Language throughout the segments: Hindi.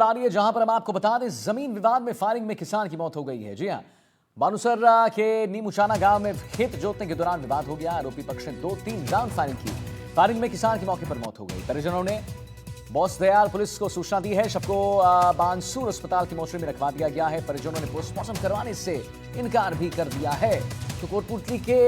आ रही है जहां पर हम आपको बता दें, जमीन विवाद में फायरिंग में किसान की मौत हो गई है। जी हां, बानुसर के नीमुचाना गांव में खेत जोतने के दौरान विवाद हो गया। आरोपी पक्ष ने 2-3 राउंड फायरिंग की। फायरिंग में किसान की मौके पर मौत हो गई। परिजनों ने बॉस दयाल पुलिस को सूचना दी है। शव को बानसूर अस्पताल की मोर्चरी में रखवा दिया गया है। परिजनों ने पोस्टमार्टम करवाने से इनकार भी कर दिया है। तो कोटपुतली के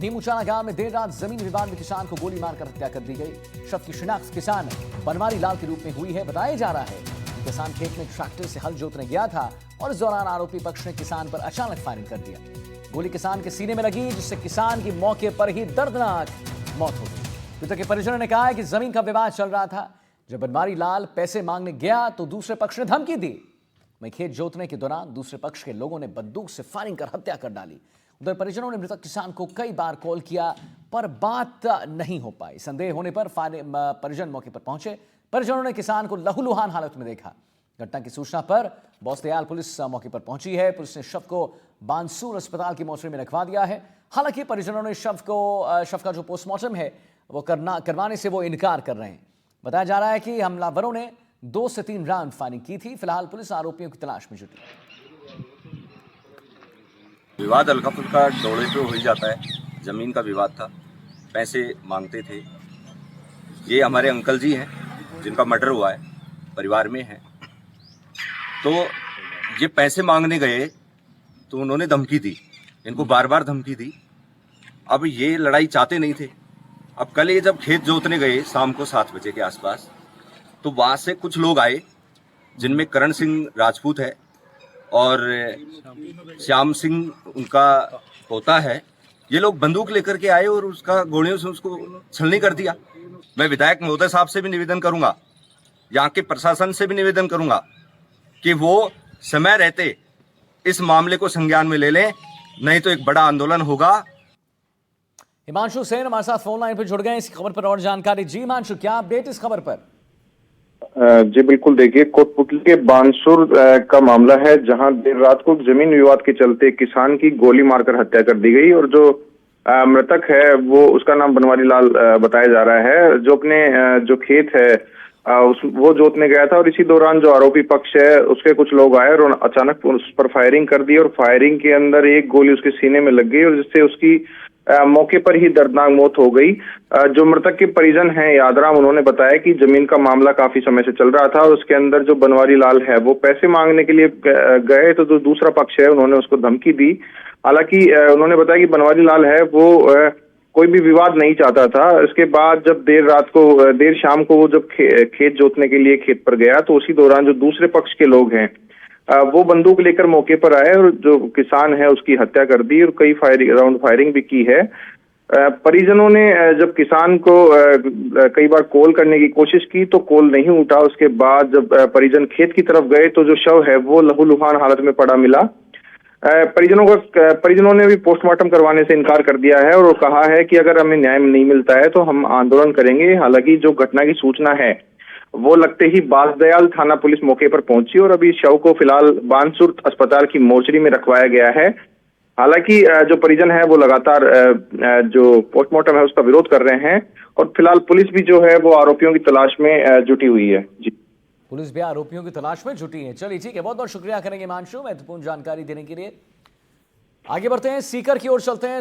नीमुचाना गांव में देर रात जमीन विवाद में किसान को गोली मारकर हत्या कर दी गई। शव की शिनाख्त किसान बनवारी लाल के रूप में हुई है। बताया जा रहा है कि किसान खेत में ट्रैक्टर से हल जोतने गया था और इस दौरान आरोपी पक्ष ने किसान पर अचानक फायरिंग कर दिया। गोली किसान के सीने में लगी, जिससे किसान की मौके पर ही दर्दनाक मौत हो गई। पीड़ित के परिजनों ने कहा है कि जमीन का विवाद चल रहा था। जब बनवारी लाल पैसे मांगने गया तो दूसरे पक्ष ने धमकी दी। वहीं खेत जोतने के दौरान दूसरे पक्ष के लोगों ने बंदूक से फायरिंग कर हत्या कर डाली। उधर परिजनों ने मृतक किसान को कई बार कॉल किया पर बात नहीं हो पाई। संदेह होने पर परिजन मौके पर पहुंचे। परिजनों ने किसान को लहूलुहान हालत में देखा। घटना की सूचना पर बॉस दयाल पुलिस मौके पर पहुंची है। पुलिस ने शव को बानसूर अस्पताल की मोर्चरी में रखवा दिया है। हालांकि परिजनों ने शव का जो पोस्टमार्टम है वो करवाने से वो इनकार कर रहे हैं। बताया जा रहा है कि हमलावरों ने 2 से 3 राउंड फायरिंग की थी। फिलहाल पुलिस आरोपियों की तलाश में जुटी। विवाद हल्का फुल्का दौड़े पे हो ही जाता है। जमीन का विवाद था, पैसे मांगते थे। ये हमारे अंकल जी हैं जिनका मर्डर हुआ है, परिवार में है। तो ये पैसे मांगने गए तो उन्होंने धमकी दी, इनको बार बार धमकी दी। अब ये लड़ाई चाहते नहीं थे। अब कल ये जब खेत जोतने गए शाम को 7 बजे के आसपास, तो वहां से कुछ लोग आए जिनमें करण सिंह राजपूत है और श्याम सिंह उनका पोता है। ये लोग बंदूक लेकर के आए और उसका गोलियों से उसको छलनी कर दिया। मैं विधायक महोदय साहब से भी निवेदन करूंगा, यहाँ के प्रशासन से भी निवेदन करूंगा कि वो समय रहते इस मामले को संज्ञान में ले लें, नहीं तो एक बड़ा आंदोलन होगा। हिमांशु सेन हमारे साथ फोन लाइन पर जुड़ गए इस खबर पर और जानकारी। जी हिमांशु, क्या अपडेट इस खबर पर? जी बिल्कुल, देखिए कोटपुतली के बानसूर का मामला है जहां देर रात को जमीन विवाद के चलते किसान की गोली मारकर हत्या कर दी गई और जो मृतक है वो उसका नाम बनवारी लाल बताया जा रहा है, जो अपने जो खेत है वो जोतने गया था। और इसी दौरान जो आरोपी पक्ष है उसके कुछ लोग आए और अचानक उस पर फायरिंग कर दी और फायरिंग के अंदर एक गोली उसके सीने में लग गई और जिससे उसकी मौके पर ही दर्दनाक मौत हो गई। जो मृतक के परिजन हैं यादराम, उन्होंने बताया कि जमीन का मामला काफी समय से चल रहा था और उसके अंदर जो बनवारी लाल है वो पैसे मांगने के लिए गए तो जो दूसरा पक्ष है उन्होंने उसको धमकी दी। हालांकि उन्होंने बताया कि बनवारी लाल है वो कोई भी विवाद नहीं चाहता था। इसके बाद जब देर शाम को वो जब खेत जोतने के लिए खेत पर गया तो उसी दौरान जो दूसरे पक्ष के लोग हैं वो बंदूक लेकर मौके पर आए और जो किसान है उसकी हत्या कर दी और कई राउंड फायरिंग भी की है। परिजनों ने जब किसान को कई बार कॉल करने की कोशिश की तो कॉल नहीं उठा। उसके बाद जब परिजन खेत की तरफ गए तो जो शव है वो लहूलुहान हालत में पड़ा मिला। परिजनों ने भी पोस्टमार्टम करवाने से इनकार कर दिया है और कहा है कि अगर हमें न्याय नहीं मिलता है तो हम आंदोलन करेंगे। हालांकि जो घटना की सूचना है वो लगते ही बासदयाल थाना पुलिस मौके पर पहुंची और अभी शव को फिलहाल बानसूर अस्पताल की मोर्चरी में रखवाया गया है। हालांकि जो परिजन है वो लगातार जो पोस्टमार्टम है उसका विरोध कर रहे हैं और फिलहाल पुलिस भी जो है वो आरोपियों की तलाश में जुटी हुई है। जी, पुलिस भी आरोपियों की तलाश में जुटी है। चलिए ठीक है, बहुत बहुत शुक्रिया करेंगे हिमांशु महत्वपूर्ण जानकारी देने के लिए। आगे बढ़ते हैं, सीकर की ओर चलते हैं।